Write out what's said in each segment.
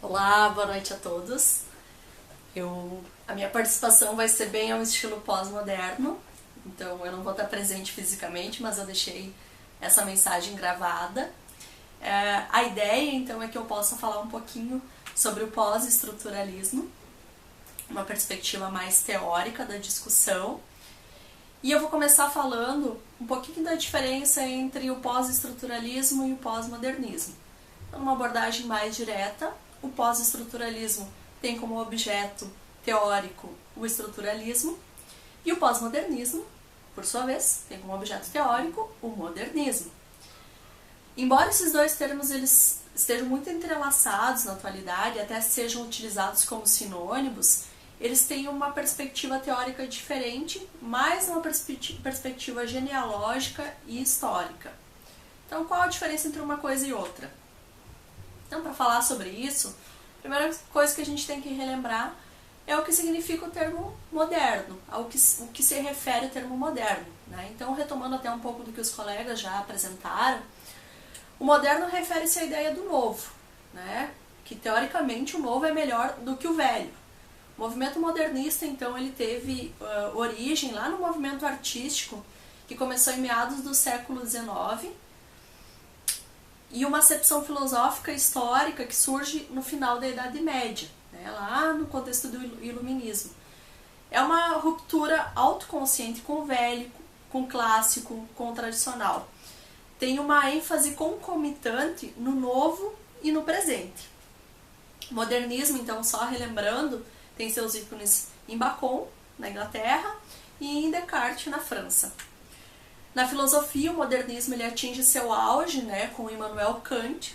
Olá, boa noite a todos. A minha participação vai ser bem ao estilo pós-moderno, então eu não vou estar presente fisicamente, mas eu deixei essa mensagem gravada. A ideia, então, é que eu possa falar um pouquinho sobre o pós-estruturalismo, uma perspectiva mais teórica da discussão, e eu vou começar falando um pouquinho da diferença entre o pós-estruturalismo e o pós-modernismo. Então, numa abordagem mais direta, o pós-estruturalismo tem como objeto teórico o estruturalismo e o pós-modernismo, por sua vez, tem como objeto teórico o modernismo. Embora esses dois termos eles estejam muito entrelaçados na atualidade, até sejam utilizados como sinônimos, eles têm uma perspectiva teórica diferente, mais uma perspectiva genealógica e histórica. Então, qual a diferença entre uma coisa e outra? Então, para falar sobre isso, a primeira coisa que a gente tem que relembrar é o que significa o termo moderno, o que se refere ao termo moderno, né? Então, retomando até um pouco do que os colegas já apresentaram, o moderno refere-se à ideia do novo, né? Que teoricamente o novo é melhor do que o velho. O movimento modernista, então, ele teve origem lá no movimento artístico que começou em meados do século XIX, e uma acepção filosófica histórica que surge no final da Idade Média, né, lá no contexto do Iluminismo. É uma ruptura autoconsciente com o velho, com o clássico, com o tradicional. Tem uma ênfase concomitante no novo e no presente. O modernismo, então, só relembrando, tem seus ícones em Bacon, na Inglaterra, e em Descartes, na França. Na filosofia, o modernismo ele atinge seu auge, né, com Immanuel Kant,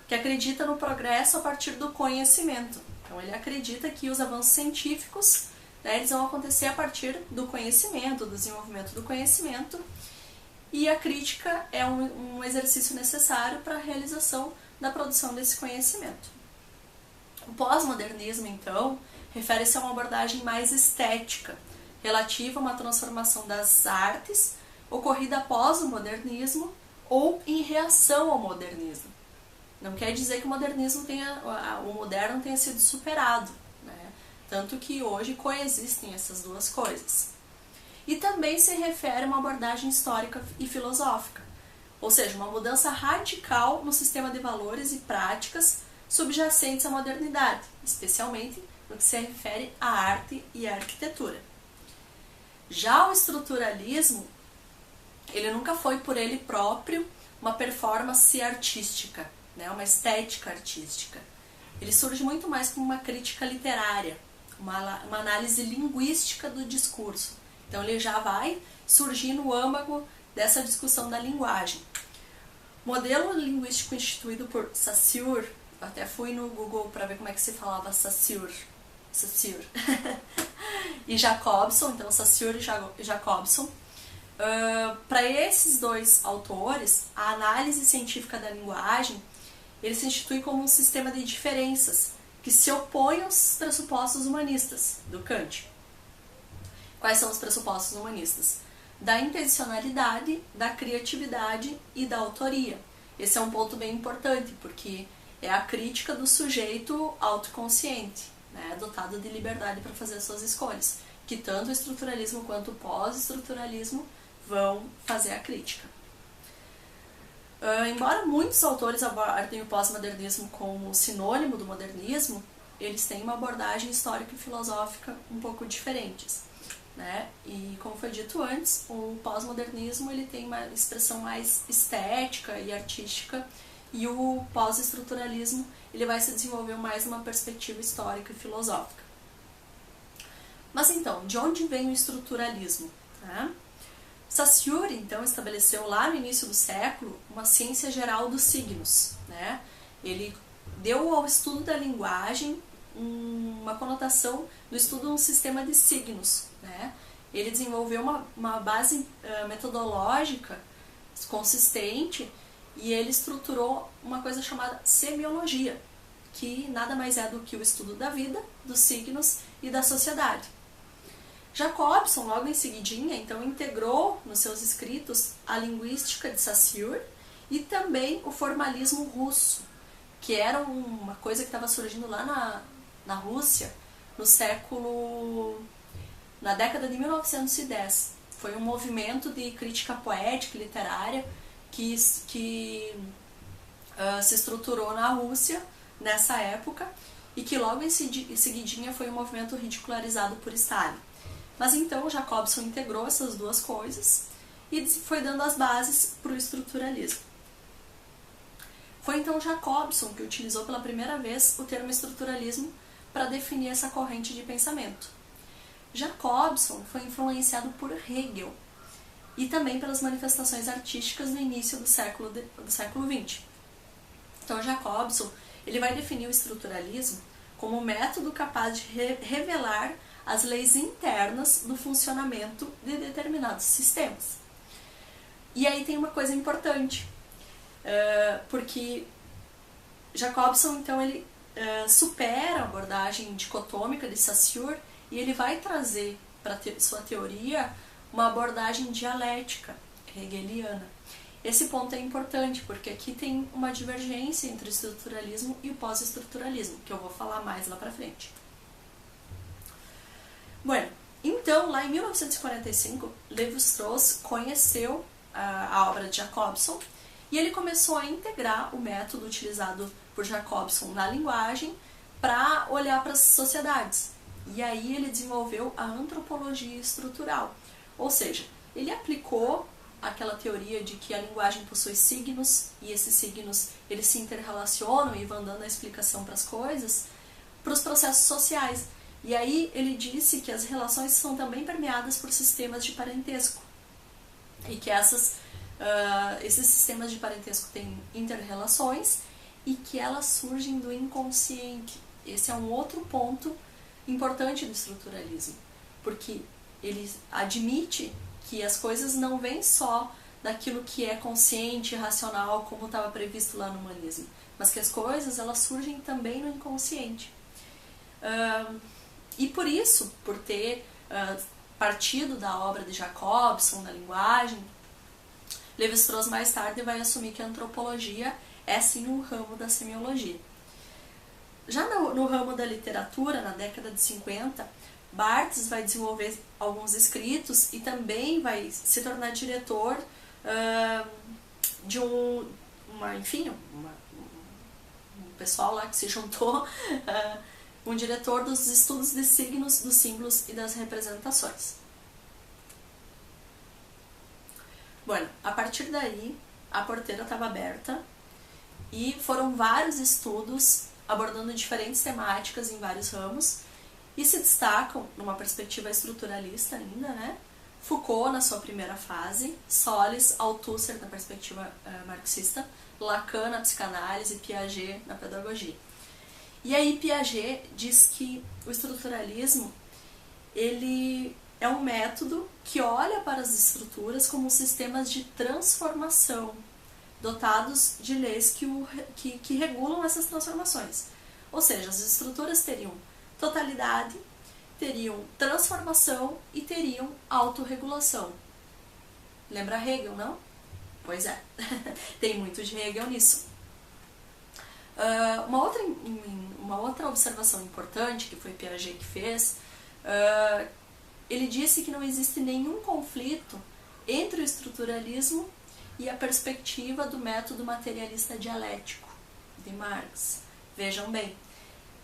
que acredita no progresso a partir do conhecimento. Então, ele acredita que os avanços científicos, né, eles vão acontecer a partir do conhecimento, do desenvolvimento do conhecimento, e a crítica é um exercício necessário para a realização da produção desse conhecimento. O pós-modernismo, então, refere-se a uma abordagem mais estética, relativa a uma transformação das artes ocorrida após o modernismo ou em reação ao modernismo. Não quer dizer que o moderno tenha sido superado, né? Tanto que hoje coexistem essas duas coisas. E também se refere a uma abordagem histórica e filosófica, ou seja, uma mudança radical no sistema de valores e práticas subjacentes à modernidade, especialmente no que se refere à arte e à arquitetura. Já o estruturalismo, ele nunca foi por ele próprio uma performance artística, né, uma estética artística. Ele surge muito mais como uma crítica literária, uma análise linguística do discurso. Então ele já vai surgir no âmago dessa discussão da linguagem. O modelo linguístico instituído por Saussure, eu até fui no Google para ver como é que se falava Saussure, e Jacobson, então Saussure e Jacobson. Para esses dois autores, a análise científica da linguagem ele se institui como um sistema de diferenças que se opõe aos pressupostos humanistas do Kant. Quais são os pressupostos humanistas? Da intencionalidade, da criatividade e da autoria. Esse é um ponto bem importante, porque é a crítica do sujeito autoconsciente, né, dotado de liberdade para fazer as suas escolhas, que tanto o estruturalismo quanto o pós-estruturalismo vão fazer a crítica. Embora muitos autores abordem o pós-modernismo como sinônimo do modernismo, eles têm uma abordagem histórica e filosófica um pouco diferentes, né? E como foi dito antes, o pós-modernismo ele tem uma expressão mais estética e artística, e o pós-estruturalismo ele vai se desenvolver mais numa perspectiva histórica e filosófica. Mas então, de onde vem o estruturalismo, né? Saussure, então, estabeleceu lá no início do século uma ciência geral dos signos, né? Ele deu ao estudo da linguagem uma conotação do estudo de um sistema de signos, né? Ele desenvolveu uma base metodológica consistente e ele estruturou uma coisa chamada semiologia, que nada mais é do que o estudo da vida, dos signos e da sociedade. Jacobson, logo em seguidinha, então integrou nos seus escritos a linguística de Saussure e também o formalismo russo, que era uma coisa que estava surgindo lá na Rússia na década de 1910. Foi um movimento de crítica poética e literária que se estruturou na Rússia nessa época e que logo em seguidinha foi um movimento ridicularizado por Stalin. Mas então Jacobson integrou essas duas coisas e foi dando as bases para o estruturalismo. Foi então Jacobson que utilizou pela primeira vez o termo estruturalismo para definir essa corrente de pensamento. Jacobson foi influenciado por Hegel e também pelas manifestações artísticas no início do século XX. Então Jacobson ele vai definir o estruturalismo como um método capaz de revelar as leis internas do funcionamento de determinados sistemas. E aí tem uma coisa importante, porque Jacobson então ele supera a abordagem dicotômica de Saussure e ele vai trazer para sua teoria uma abordagem dialética hegeliana. Esse ponto é importante porque aqui tem uma divergência entre o estruturalismo e o pós-estruturalismo, que eu vou falar mais lá para frente. Bueno, então, lá em 1945, Lévi-Strauss conheceu a obra de Jacobson e ele começou a integrar o método utilizado por Jacobson na linguagem para olhar para as sociedades. E aí ele desenvolveu a antropologia estrutural, ou seja, ele aplicou aquela teoria de que a linguagem possui signos e esses signos eles se interrelacionam e vão dando a explicação para as coisas, para os processos sociais. E aí ele disse que as relações são também permeadas por sistemas de parentesco e que esses sistemas de parentesco têm interrelações e que elas surgem do inconsciente. Esse é um outro ponto importante do estruturalismo, porque ele admite que as coisas não vêm só daquilo que é consciente e racional, como estava previsto lá no humanismo, mas que as coisas elas surgem também no inconsciente. E por isso, por ter partido da obra de Jacobson, da linguagem, Lévi-Strauss mais tarde vai assumir que a antropologia é sim um ramo da semiologia. Já no ramo da literatura, na década de 50, Barthes vai desenvolver alguns escritos e também vai se tornar diretor de um pessoal lá que se juntou, um diretor dos estudos de signos, dos símbolos e das representações. Bueno, a partir daí, a porteira estava aberta e foram vários estudos abordando diferentes temáticas em vários ramos e se destacam, numa perspectiva estruturalista ainda, né? Foucault na sua primeira fase, Solles, Althusser na perspectiva marxista, Lacan na psicanálise e Piaget na pedagogia. E aí Piaget diz que o estruturalismo ele é um método que olha para as estruturas como sistemas de transformação, dotados de leis que regulam essas transformações. Ou seja, as estruturas teriam totalidade, teriam transformação e teriam autorregulação. Lembra Hegel, não? Pois é, tem muito de Hegel nisso. Uma outra observação importante que foi Piaget que fez, ele disse que não existe nenhum conflito entre o estruturalismo e a perspectiva do método materialista dialético de Marx. Vejam bem,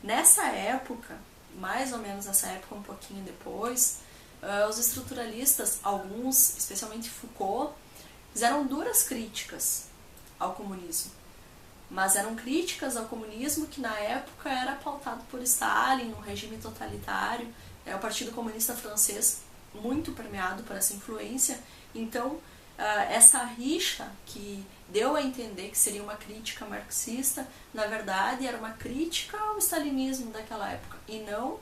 nessa época, mais ou menos nessa época, um pouquinho depois, os estruturalistas, alguns, especialmente Foucault, fizeram duras críticas ao comunismo. Mas eram críticas ao comunismo que na época era pautado por Stalin, um regime totalitário, o Partido Comunista Francês muito permeado por essa influência. Então, essa rixa que deu a entender que seria uma crítica marxista, na verdade era uma crítica ao stalinismo daquela época, e não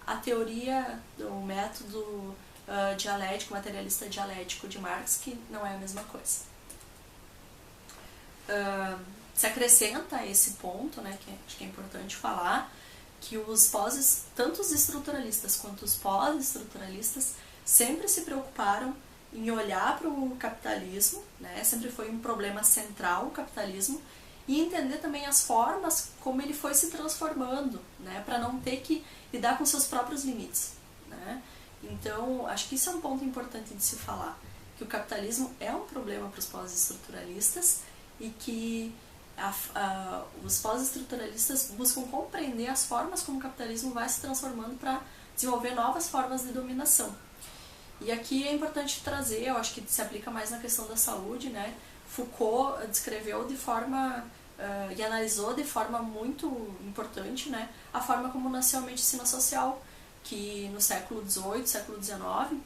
a teoria do método dialético, materialista dialético de Marx, que não é a mesma coisa. Se acrescenta a esse ponto, né, que acho que é importante falar, que tanto os estruturalistas quanto os pós-estruturalistas sempre se preocuparam em olhar para o capitalismo, né, sempre foi um problema central o capitalismo, e entender também as formas como ele foi se transformando, né, para não ter que lidar com seus próprios limites, né? Então, acho que isso é um ponto importante de se falar, que o capitalismo é um problema para os pós-estruturalistas e que os pós-estruturalistas buscam compreender as formas como o capitalismo vai se transformando para desenvolver novas formas de dominação. E aqui é importante trazer, eu acho que se aplica mais na questão da saúde, né? Foucault descreveu de forma e analisou de forma muito importante, né, a forma como nasceu a medicina social, que no século XVIII, século XIX,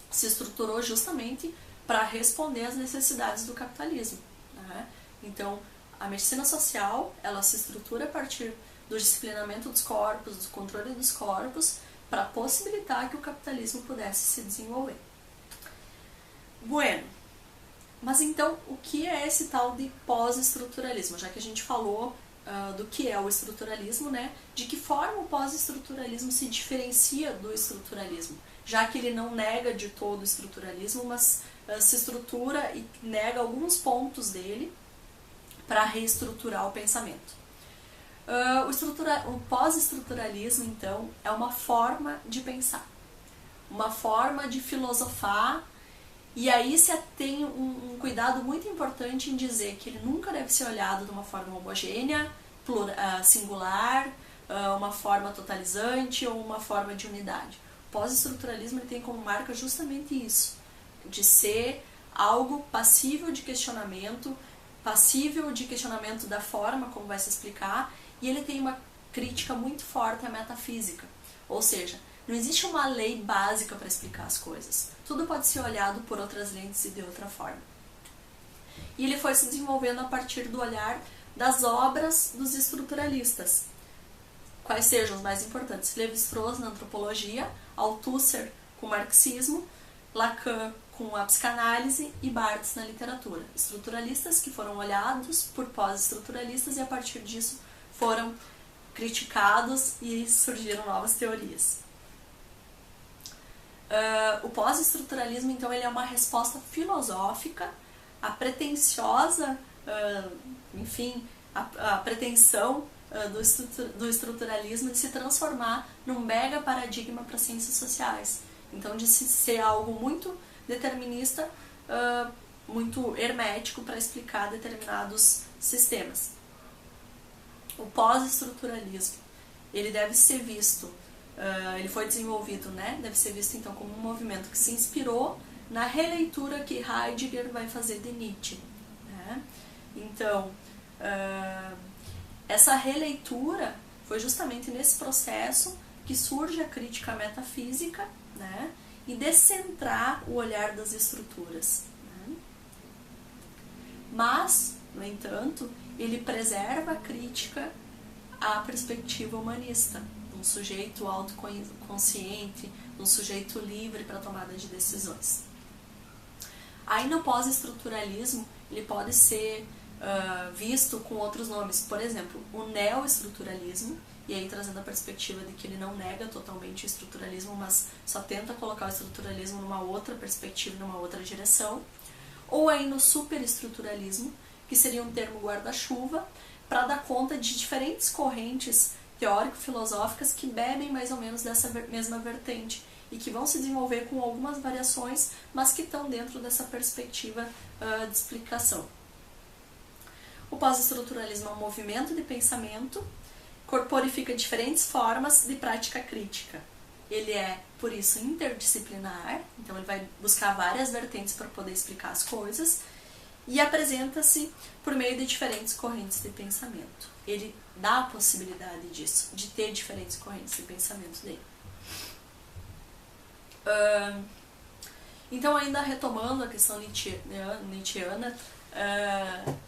se estruturou justamente para responder às necessidades do capitalismo, né? Então, a medicina social, ela se estrutura a partir do disciplinamento dos corpos, do controle dos corpos, para possibilitar que o capitalismo pudesse se desenvolver. Bueno, mas então, o que é esse tal de pós-estruturalismo? Já que a gente falou do que é o estruturalismo, né? De que forma o pós-estruturalismo se diferencia do estruturalismo? Já que ele não nega de todo o estruturalismo, mas se estrutura e nega alguns pontos dele para reestruturar o pensamento. O pós-estruturalismo, então, é uma forma de pensar, uma forma de filosofar. E aí se tem um cuidado muito importante em dizer que ele nunca deve ser olhado de uma forma homogênea, singular, uma forma totalizante ou uma forma de unidade. O pós-estruturalismo ele tem como marca justamente isso, de ser algo passível de questionamento da forma como vai se explicar, e ele tem uma crítica muito forte à metafísica, ou seja, não existe uma lei básica para explicar as coisas. Tudo pode ser olhado por outras lentes e de outra forma. E ele foi se desenvolvendo a partir do olhar das obras dos estruturalistas. Quais sejam os mais importantes? Lévi-Strauss na antropologia, Althusser com o marxismo, Lacan com a psicanálise e Barthes na literatura. Estruturalistas que foram olhados por pós-estruturalistas e a partir disso foram criticados e surgiram novas teorias. O pós-estruturalismo, então, ele é uma resposta filosófica à pretensiosa, a pretensão do estruturalismo de se transformar num mega paradigma para as ciências sociais. Então, de ser algo muito determinista, muito hermético para explicar determinados sistemas. O pós-estruturalismo, ele deve ser visto, ele foi desenvolvido, né? Deve ser visto então como um movimento que se inspirou na releitura que Heidegger vai fazer de Nietzsche, né? Então, essa releitura foi justamente nesse processo que surge a crítica metafísica, né? E descentrar o olhar das estruturas, né? Mas, no entanto, ele preserva a crítica à perspectiva humanista, um sujeito autoconsciente, um sujeito livre para a tomada de decisões. Aí no pós-estruturalismo ele pode ser visto com outros nomes, por exemplo, o neoestruturalismo, e aí trazendo a perspectiva de que ele não nega totalmente o estruturalismo, mas só tenta colocar o estruturalismo numa outra perspectiva, numa outra direção, ou aí no superestruturalismo, que seria um termo guarda-chuva, para dar conta de diferentes correntes teórico-filosóficas que bebem mais ou menos dessa mesma vertente e que vão se desenvolver com algumas variações, mas que estão dentro dessa perspectiva de explicação. O pós-estruturalismo é um movimento de pensamento, corporifica diferentes formas de prática crítica. Ele é, por isso, interdisciplinar, então ele vai buscar várias vertentes para poder explicar as coisas, e apresenta-se por meio de diferentes correntes de pensamento. Ele dá a possibilidade disso, de ter diferentes correntes de pensamento dele. Então, ainda retomando a questão nietzschiana,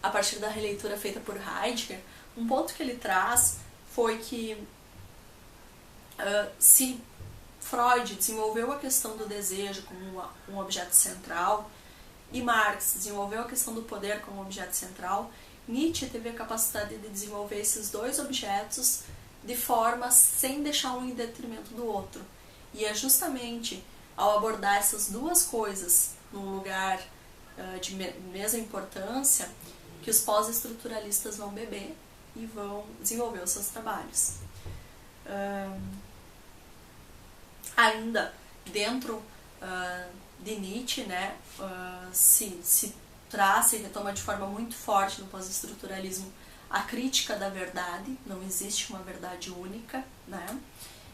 a partir da releitura feita por Heidegger, um ponto que ele traz foi que se Freud desenvolveu a questão do desejo como um objeto central e Marx desenvolveu a questão do poder como objeto central, Nietzsche teve a capacidade de desenvolver esses dois objetos de forma sem deixar um em detrimento do outro. E é justamente ao abordar essas duas coisas num lugar de mesma importância que os pós-estruturalistas vão beber e vão desenvolver os seus trabalhos. Ainda dentro de Nietzsche, né, se traz e retoma de forma muito forte no pós-estruturalismo a crítica da verdade, não existe uma verdade única, né,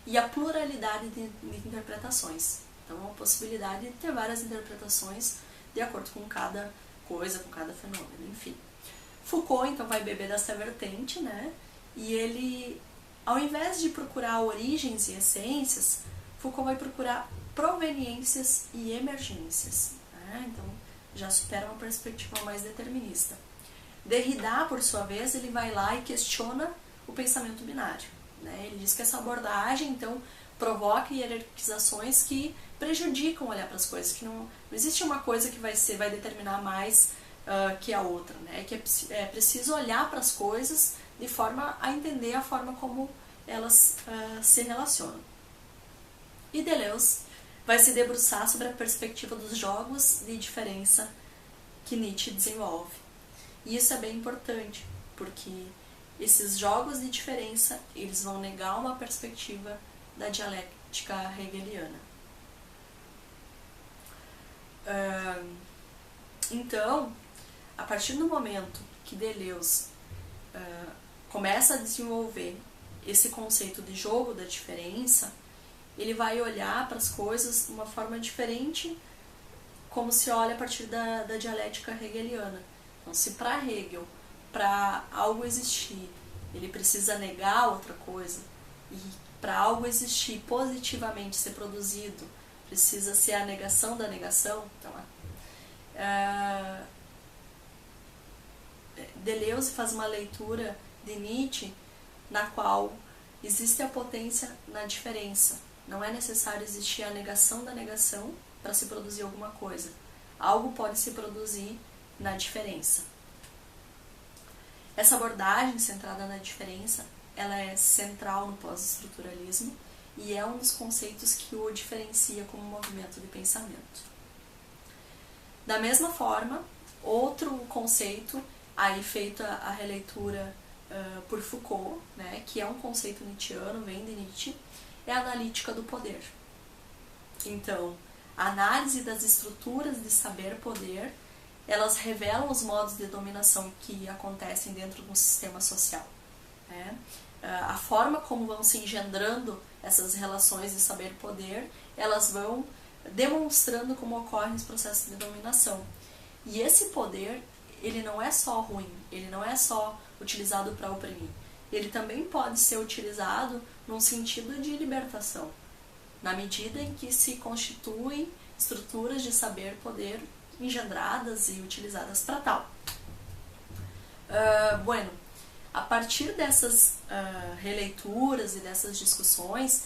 e a pluralidade de interpretações. Então, a possibilidade de ter várias interpretações de acordo com cada coisa, com cada fenômeno, enfim. Foucault, então, vai beber dessa vertente, né, e ele, ao invés de procurar origens e essências, Foucault vai procurar proveniências e emergências, né? Então já supera uma perspectiva mais determinista. Derrida, por sua vez, ele vai lá e questiona o pensamento binário, né? Ele diz que essa abordagem, então, provoca hierarquizações que prejudicam olhar para as coisas, que não existe uma coisa que vai determinar mais que a outra, né? Que é preciso olhar para as coisas de forma a entender a forma como elas se relacionam. E Deleuze vai se debruçar sobre a perspectiva dos jogos de diferença que Nietzsche desenvolve. E isso é bem importante, porque esses jogos de diferença, eles vão negar uma perspectiva da dialética hegeliana. Então, a partir do momento que Deleuze começa a desenvolver esse conceito de jogo da diferença, ele vai olhar para as coisas de uma forma diferente, como se olha a partir da dialética hegeliana. Então, se para Hegel, para algo existir, ele precisa negar outra coisa, e para algo existir positivamente, ser produzido, precisa ser a negação da negação, então, Deleuze faz uma leitura de Nietzsche na qual existe a potência na diferença. Não é necessário existir a negação da negação para se produzir alguma coisa. Algo pode se produzir na diferença. Essa abordagem centrada na diferença, ela é central no pós-estruturalismo e é um dos conceitos que o diferencia como movimento de pensamento. Da mesma forma, outro conceito, aí feita a releitura por Foucault, né, que é um conceito nietzschiano, vem de Nietzsche, é a analítica do poder. Então, a análise das estruturas de saber-poder, elas revelam os modos de dominação que acontecem dentro de um sistema social, né? A forma como vão se engendrando essas relações de saber-poder, elas vão demonstrando como ocorrem os processos de dominação. E esse poder, ele não é só ruim, ele não é só utilizado para oprimir. Ele também pode ser utilizado num sentido de libertação, na medida em que se constituem estruturas de saber-poder engendradas e utilizadas para tal. A partir dessas releituras e dessas discussões,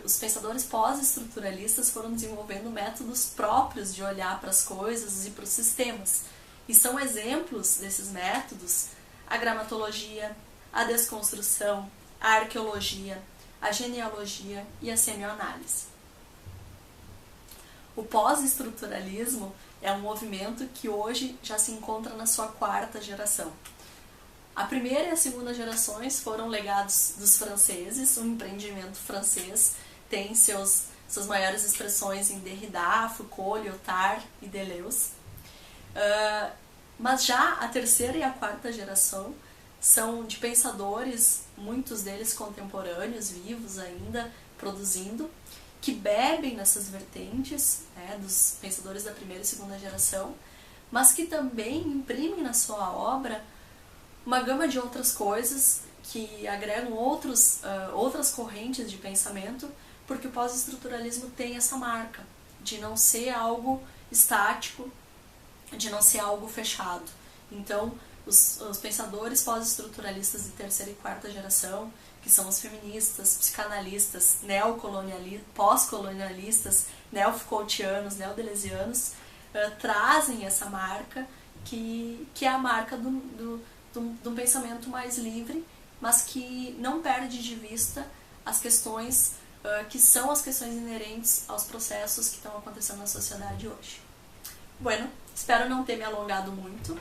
os pensadores pós-estruturalistas foram desenvolvendo métodos próprios de olhar para as coisas e para os sistemas. E são exemplos desses métodos a gramatologia, a desconstrução, a arqueologia, a genealogia e a semioanálise. O pós-estruturalismo é um movimento que hoje já se encontra na sua quarta geração. A primeira e a segunda gerações foram legados dos franceses, o empreendimento francês tem suas maiores expressões em Derrida, Foucault, Lyotard e Deleuze. Mas já a terceira e a quarta geração são de pensadores, muitos deles contemporâneos, vivos ainda, produzindo, que bebem nessas vertentes, né, dos pensadores da primeira e segunda geração, mas que também imprimem na sua obra uma gama de outras coisas que agregam outras correntes de pensamento, porque o pós-estruturalismo tem essa marca de não ser algo estático, de não ser algo fechado. Então, os pensadores pós-estruturalistas de terceira e quarta geração, que são os feministas, psicanalistas, pós-colonialistas, neo-Foucaultianos, neo-deleuzianos, trazem essa marca que é a marca de um pensamento mais livre, mas que não perde de vista as questões que são as questões inerentes aos processos que estão acontecendo na sociedade hoje. Bueno, espero não ter me alongado muito.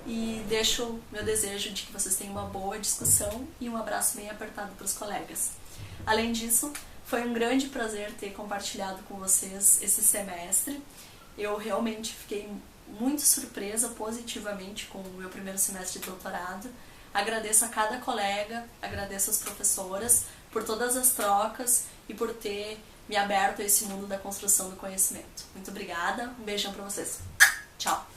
e deixo meu desejo de que vocês tenham uma boa discussão e um abraço bem apertado para os colegas. Além disso, foi um grande prazer ter compartilhado com vocês esse semestre. Eu realmente fiquei muito surpresa positivamente com o meu primeiro semestre de doutorado. Agradeço a cada colega, agradeço às professoras por todas as trocas e por ter me aberto a esse mundo da construção do conhecimento. Muito obrigada, um beijão para vocês. Tchau!